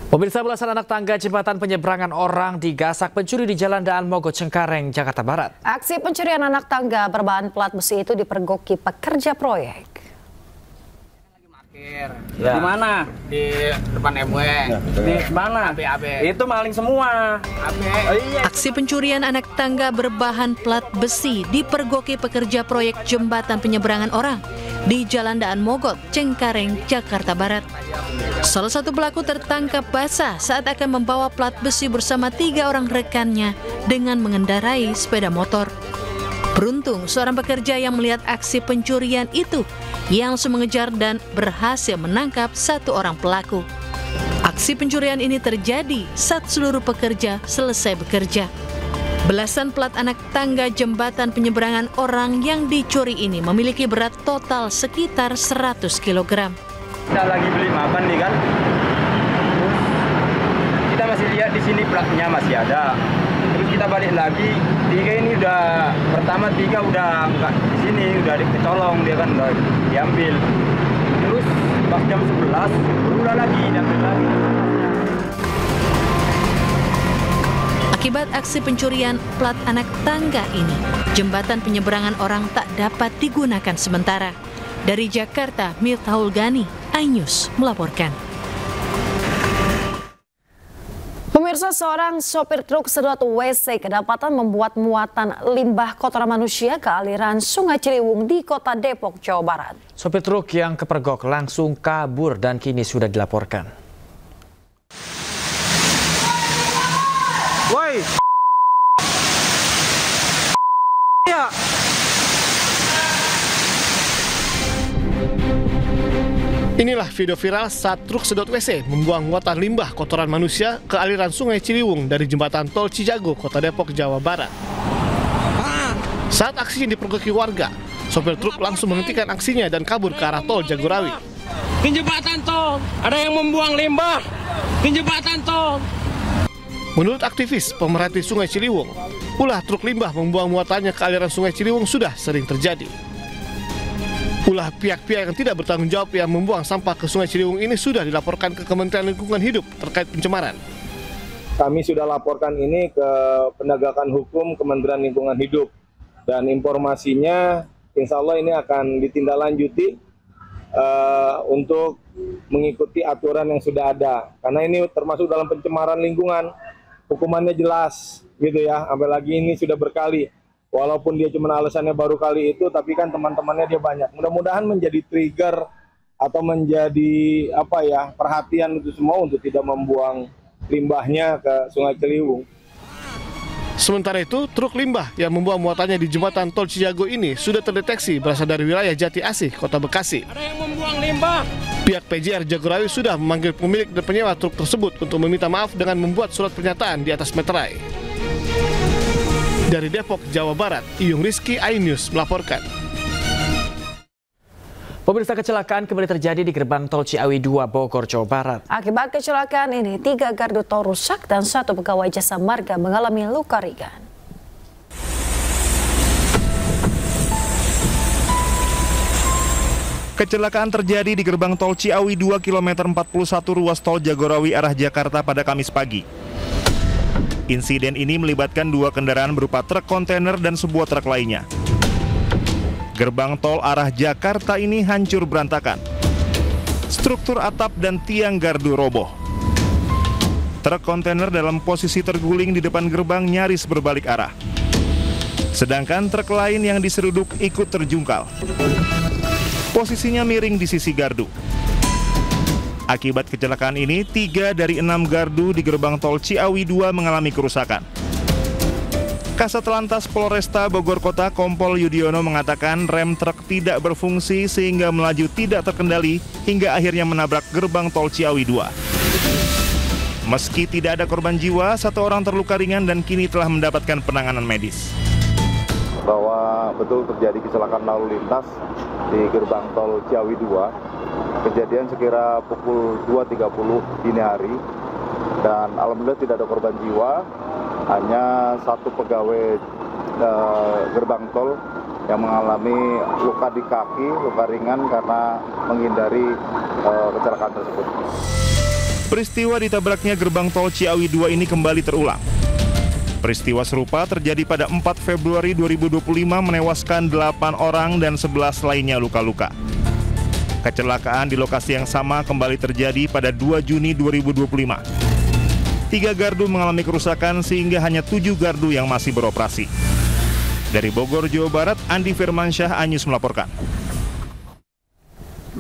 Pemirsa, belasan anak tangga jembatan penyeberangan orang digasak pencuri di Jalan Daan Mogot, Cengkareng, Jakarta Barat. Aksi pencurian anak tangga berbahan plat besi itu dipergoki pekerja proyek. Ya. Di mana? Di depan MW. Di mana? AB. Itu maling semua. AB. Oh, iya. Aksi pencurian anak tangga berbahan plat besi dipergoki pekerja proyek jembatan penyeberangan orang di Jalan Daan Mogot, Cengkareng, Jakarta Barat. Salah satu pelaku tertangkap basah saat akan membawa plat besi bersama 3 orang rekannya dengan mengendarai sepeda motor. Beruntung seorang pekerja yang melihat aksi pencurian itu yang langsung mengejar dan berhasil menangkap 1 orang pelaku. Aksi pencurian ini terjadi saat seluruh pekerja selesai bekerja. Belasan plat anak tangga jembatan penyeberangan orang yang dicuri ini memiliki berat total sekitar 100 kg. Kita lagi beli makan nih kan. Kita masih lihat di sini platnya masih ada. Terus kita balik lagi, 3 ini udah pertama 3 udah enggak di sini, udah kecolong dia kan udah diambil. Terus pas jam 11 berulang lagi diambil lagi. Akibat aksi pencurian plat anak tangga ini, jembatan penyeberangan orang tak dapat digunakan sementara. Dari Jakarta, Miftahul Gani, iNews melaporkan. Pemirsa, seorang sopir truk sedot WC kedapatan membuat muatan limbah kotoran manusia ke aliran Sungai Ciliwung di Kota Depok, Jawa Barat. Sopir truk yang kepergok langsung kabur dan kini sudah dilaporkan. Woi. Ya. Inilah video viral saat truk sedot WC membuang muatan limbah kotoran manusia ke aliran Sungai Ciliwung dari jembatan tol Cijago, Kota Depok, Jawa Barat. Saat aksinya dipergoki warga, sopir truk langsung menghentikan aksinya dan kabur ke arah tol Jagorawi. Ke jembatan tol, ada yang membuang limbah. Ke jembatan tol. Menurut aktivis pemerhati Sungai Ciliwung, ulah truk limbah membuang muatannya ke aliran Sungai Ciliwung sudah sering terjadi. Ulah pihak-pihak yang tidak bertanggung jawab yang membuang sampah ke Sungai Ciliwung ini sudah dilaporkan ke Kementerian Lingkungan Hidup terkait pencemaran. Kami sudah laporkan ini ke penegakan hukum Kementerian Lingkungan Hidup dan informasinya insya Allah ini akan ditindaklanjuti untuk mengikuti aturan yang sudah ada. Karena ini termasuk dalam pencemaran lingkungan, hukumannya jelas gitu ya, sampai lagi ini sudah berkali. Walaupun dia cuma alasannya baru kali itu, tapi kan teman-temannya dia banyak. Mudah-mudahan menjadi trigger atau menjadi perhatian itu semua untuk tidak membuang limbahnya ke Sungai Ciliwung. Sementara itu, truk limbah yang membuang muatannya di jembatan tol Cijago ini sudah terdeteksi berasal dari wilayah Jati Asih, Kota Bekasi. Ada yang membuang limbah. Pihak PJR Jagorawi sudah memanggil pemilik dan penyewa truk tersebut untuk meminta maaf dengan membuat surat pernyataan di atas meterai. Dari Depok, Jawa Barat, Iyung Rizky, iNews melaporkan. Pemirsa, kecelakaan kembali terjadi di gerbang tol Ciawi 2 Bogor, Jawa Barat. Akibat kecelakaan ini, 3 gardu tol rusak dan 1 pegawai jasa marga mengalami luka ringan. Kecelakaan terjadi di gerbang tol Ciawi 2 km 41 ruas tol Jagorawi arah Jakarta pada Kamis pagi. Insiden ini melibatkan 2 kendaraan berupa truk kontainer dan sebuah truk lainnya. Gerbang tol arah Jakarta ini hancur berantakan. Struktur atap dan tiang gardu roboh. Truk kontainer dalam posisi terguling di depan gerbang nyaris berbalik arah. Sedangkan truk lain yang diseruduk ikut terjungkal. Posisinya miring di sisi gardu. Akibat kecelakaan ini, 3 dari 6 gardu di gerbang tol Ciawi 2 mengalami kerusakan. Kasat Lantas Polresta Bogor Kota Kompol Yudiono mengatakan rem truk tidak berfungsi sehingga melaju tidak terkendali hingga akhirnya menabrak gerbang tol Ciawi 2. Meski tidak ada korban jiwa, 1 orang terluka ringan dan kini telah mendapatkan penanganan medis. Bahwa betul terjadi kecelakaan lalu lintas di gerbang tol Ciawi 2. Kejadian sekira pukul 2.30 dini hari dan alhamdulillah tidak ada korban jiwa, hanya 1 pegawai gerbang tol yang mengalami luka di kaki, luka ringan karena menghindari kecelakaan tersebut. Peristiwa ditabraknya gerbang tol Ciawi 2 ini kembali terulang. Peristiwa serupa terjadi pada 4 Februari 2025 menewaskan 8 orang dan 11 lainnya luka-luka. Kecelakaan di lokasi yang sama kembali terjadi pada 2 Juni 2025. 3 gardu mengalami kerusakan sehingga hanya 7 gardu yang masih beroperasi. Dari Bogor, Jawa Barat, Andi Firmansyah, Anyus melaporkan.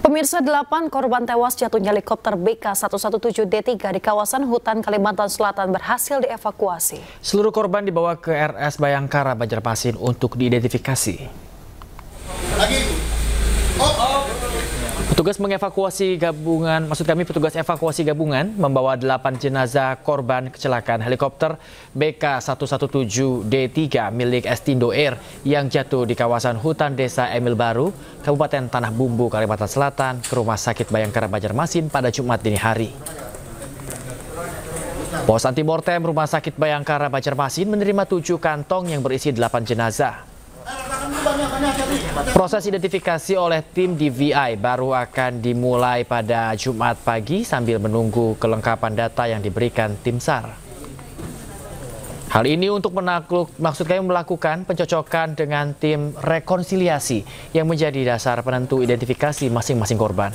Pemirsa, 8 korban tewas jatuhnya helikopter BK117D3 di kawasan hutan Kalimantan Selatan berhasil dievakuasi. Seluruh korban dibawa ke RS Bayangkara Banjarmasin untuk diidentifikasi. Petugas evakuasi gabungan membawa 8 jenazah korban kecelakaan helikopter BK117D3 milik Estindo Air yang jatuh di kawasan hutan Desa Emil Baru, Kabupaten Tanah Bumbu, Kalimantan Selatan ke Rumah Sakit Bayangkara Banjarmasin pada Jumat dini hari. Pos antimortem Rumah Sakit Bayangkara Banjarmasin menerima 7 kantong yang berisi 8 jenazah. Proses identifikasi oleh tim DVI baru akan dimulai pada Jumat pagi sambil menunggu kelengkapan data yang diberikan tim SAR. Hal ini untuk melakukan pencocokan dengan tim rekonsiliasi yang menjadi dasar penentu identifikasi masing-masing korban.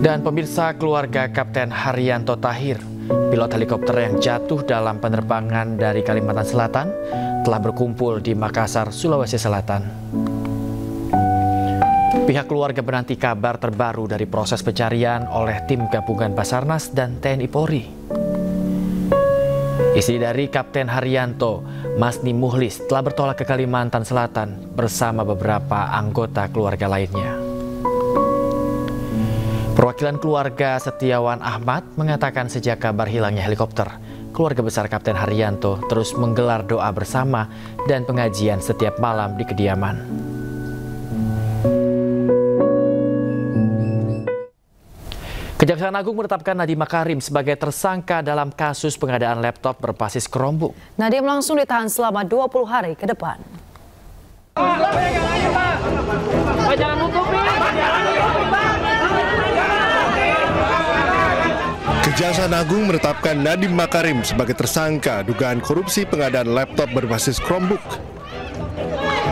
Dan pemirsa, keluarga Kapten Haryanto Tahir, pilot helikopter yang jatuh dalam penerbangan dari Kalimantan Selatan, telah berkumpul di Makassar, Sulawesi Selatan. Pihak keluarga menanti kabar terbaru dari proses pencarian oleh tim gabungan Basarnas dan TNI Polri. Istri dari Kapten Haryanto, Masni Muhlis, telah bertolak ke Kalimantan Selatan bersama beberapa anggota keluarga lainnya. Perwakilan keluarga Setiawan Ahmad mengatakan sejak kabar hilangnya helikopter, keluarga besar Kapten Haryanto terus menggelar doa bersama dan pengajian setiap malam di kediaman. Kejaksaan Agung menetapkan Nadiem Makarim sebagai tersangka dalam kasus pengadaan laptop berbasis Chromebook. Nadiem langsung ditahan selama 20 hari ke depan. Kejaksaan Agung menetapkan Nadiem Makarim sebagai tersangka dugaan korupsi pengadaan laptop berbasis Chromebook.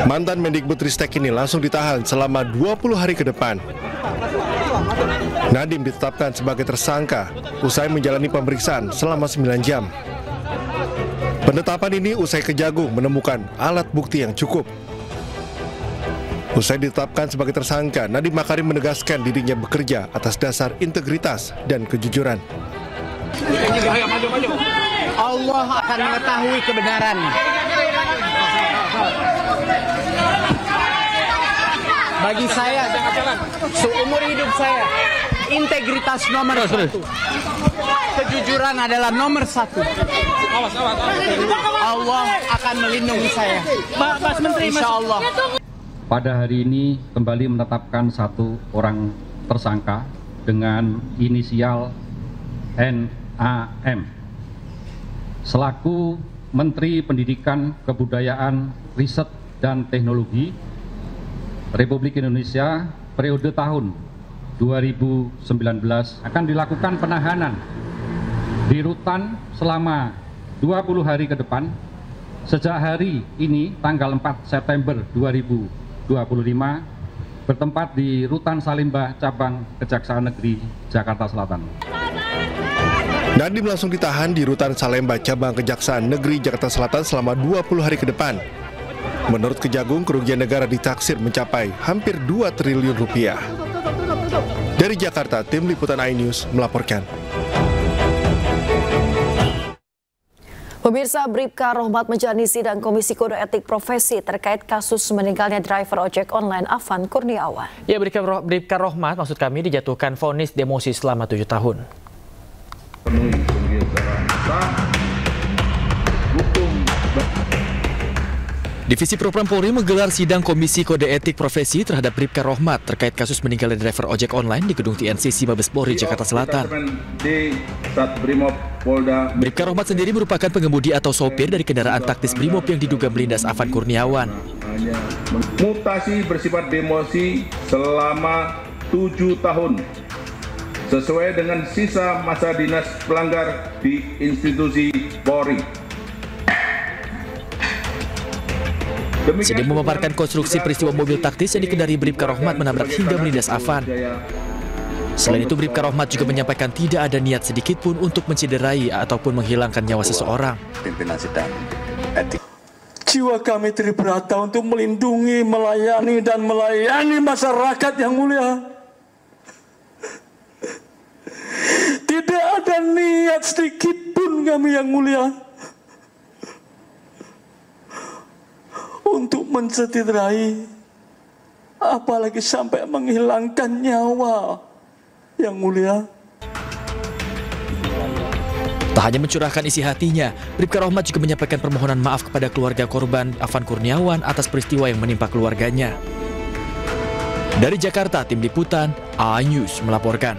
Mantan Mendikbudristek ini langsung ditahan selama 20 hari ke depan. Nadiem ditetapkan sebagai tersangka usai menjalani pemeriksaan selama 9 jam. Penetapan ini usai Kejagung menemukan alat bukti yang cukup. Usai ditetapkan sebagai tersangka, Nadiem Makarim menegaskan dirinya bekerja atas dasar integritas dan kejujuran. Allah akan mengetahui kebenaran. Bagi saya, seumur hidup saya, integritas nomor 1. Kejujuran adalah nomor 1. Allah akan melindungi saya. Mas Menteri, insya Allah. Pada hari ini kembali menetapkan 1 orang tersangka dengan inisial NAM selaku Menteri Pendidikan, Kebudayaan, Riset, dan Teknologi Republik Indonesia periode tahun 2019 akan dilakukan penahanan di rutan selama 20 hari ke depan sejak hari ini tanggal 4 September 2025 bertempat di Rutan Salemba Cabang Kejaksaan Negeri Jakarta Selatan. Nadiem langsung ditahan di Rutan Salemba Cabang Kejaksaan Negeri Jakarta Selatan selama 20 hari ke depan. Menurut Kejagung, kerugian negara ditaksir mencapai hampir 2 triliun rupiah. Dari Jakarta, tim Liputan iNews melaporkan. Pemirsa, Bribka Rohmat menjalani sidang Komisi Kode Etik Profesi terkait kasus meninggalnya driver ojek online Afan Kurniawan. Ya, Bribka Rohmat maksud kami dijatuhkan vonis demosi selama 7 tahun. Divisi Propam Polri menggelar sidang Komisi Kode Etik Profesi terhadap Bribka Rohmat terkait kasus meninggalnya driver ojek online di gedung TNCC Mabes Polri, Jakarta Selatan. Bribka Rohmat sendiri merupakan pengemudi atau sopir dari kendaraan taktis Brimob yang diduga melindas Afan Kurniawan. Mutasi bersifat demosi selama 7 tahun sesuai dengan sisa masa dinas pelanggar di institusi Polri. Sidang memaparkan konstruksi peristiwa mobil taktis yang dikendarai Bribka Rohmat menabrak hingga melindas Afan. Selain itu, Bribka Rohmat juga menyampaikan tidak ada niat sedikit pun untuk mencederai ataupun menghilangkan nyawa seseorang. Pimpinan sidang etik. Jiwa kami tribrata untuk melindungi, melayani, dan melayani masyarakat yang mulia. Tidak ada niat sedikit pun kami yang mulia untuk mencederai, apalagi sampai menghilangkan nyawa yang mulia. Tak hanya mencurahkan isi hatinya, Bribka Rohmat juga menyampaikan permohonan maaf kepada keluarga korban Afan Kurniawan atas peristiwa yang menimpa keluarganya. Dari Jakarta, Tim Liputan, A News melaporkan.